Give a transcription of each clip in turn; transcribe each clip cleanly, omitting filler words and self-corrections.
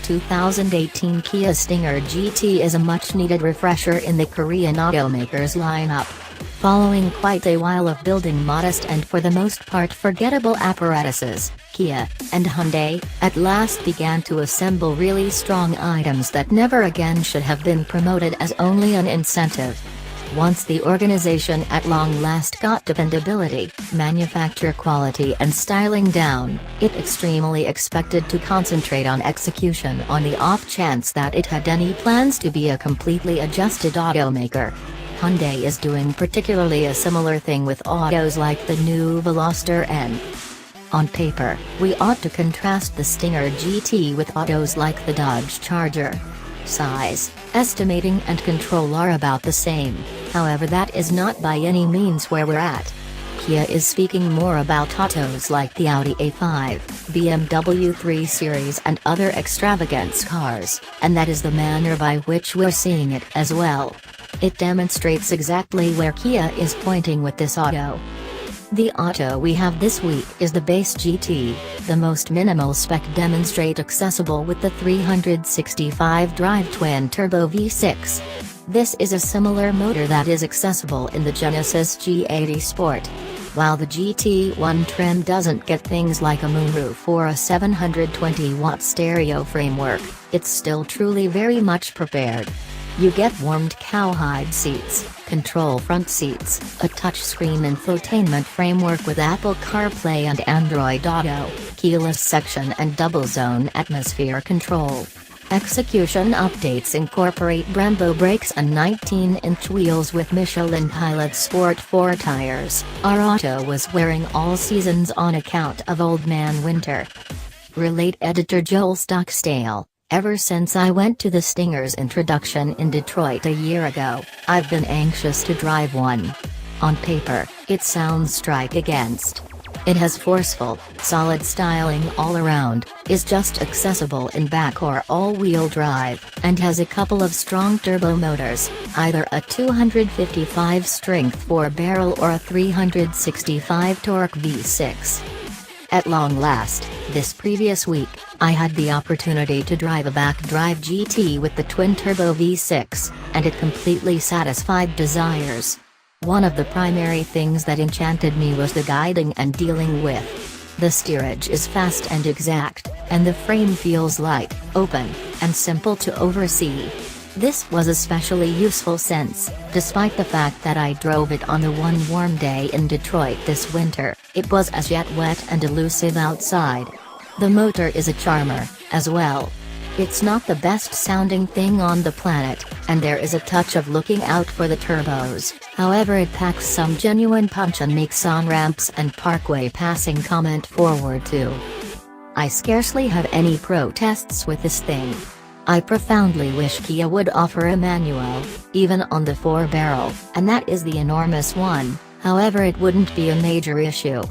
2018 Kia Stinger GT is a much-needed refresher in the Korean automaker's lineup. Following quite a while of building modest and for the most part forgettable apparatuses, Kia and Hyundai at last began to assemble really strong items that never again should have been promoted as only an incentive. Once the organization at long last got dependability, manufacture quality and styling down, it extremely expected to concentrate on execution on the off chance that it had any plans to be a completely adjusted automaker. Hyundai is doing particularly a similar thing with autos like the new Veloster N. On paper, we ought to contrast the Stinger GT with autos like the Dodge Charger. Size, estimating and control are about the same, however that is not by any means where we're at. Kia is speaking more about autos like the Audi A5, BMW 3 Series and other extravagance cars, and that is the manner by which we're seeing it as well. It demonstrates exactly where Kia is pointing with this auto. The auto we have this week is the base GT, the most minimal spec demonstrate accessible with the 365 drive twin-turbo V6. This is a similar motor that is accessible in the Genesis G80 Sport. While the GT1 trim doesn't get things like a moonroof or a 720-watt stereo framework, it's still truly very much prepared. You get warmed cowhide seats, control front seats, a touchscreen infotainment framework with Apple CarPlay and Android Auto, keyless section and double-zone atmosphere control. Execution updates incorporate Brembo brakes and 19-inch wheels with Michelin Pilot Sport 4 tires. Our auto was wearing all seasons on account of old man winter. Relate editor Joel Stockstale. Ever since I went to the Stinger's introduction in Detroit a year ago, I've been anxious to drive one. On paper, it sounds strike against. It has forceful, solid styling all around, is just accessible in back or all-wheel drive, and has a couple of strong turbo motors, either a 255 strength 4-barrel or a 365 torque V6. At long last, this previous week, I had the opportunity to drive a back-drive GT with the twin-turbo V6, and it completely satisfied desires. One of the primary things that enchanted me was the guiding and dealing with. The steerage is fast and exact, and the frame feels light, open, and simple to oversee. This was especially useful since, despite the fact that I drove it on the one warm day in Detroit this winter, it was as yet wet and elusive outside. The motor is a charmer, as well. It's not the best sounding thing on the planet, and there is a touch of looking out for the turbos, however it packs some genuine punch and makes on-ramps and parkway passing comment forward too. I scarcely have any protests with this thing. I profoundly wish Kia would offer a manual, even on the 4-barrel, and that is the enormous one, however it wouldn't be a major issue.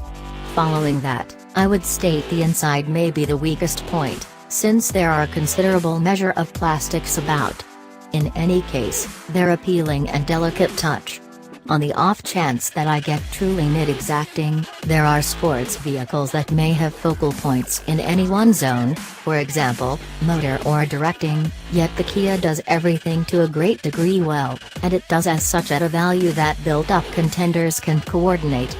Following that, I would state the inside may be the weakest point, since there are a considerable measure of plastics about. In any case, they're appealing and delicate touch. On the off chance that I get truly mid-exacting, there are sports vehicles that may have focal points in any one zone, for example, motor or directing, yet the Kia does everything to a great degree well, and it does as such at a value that built-up contenders can coordinate.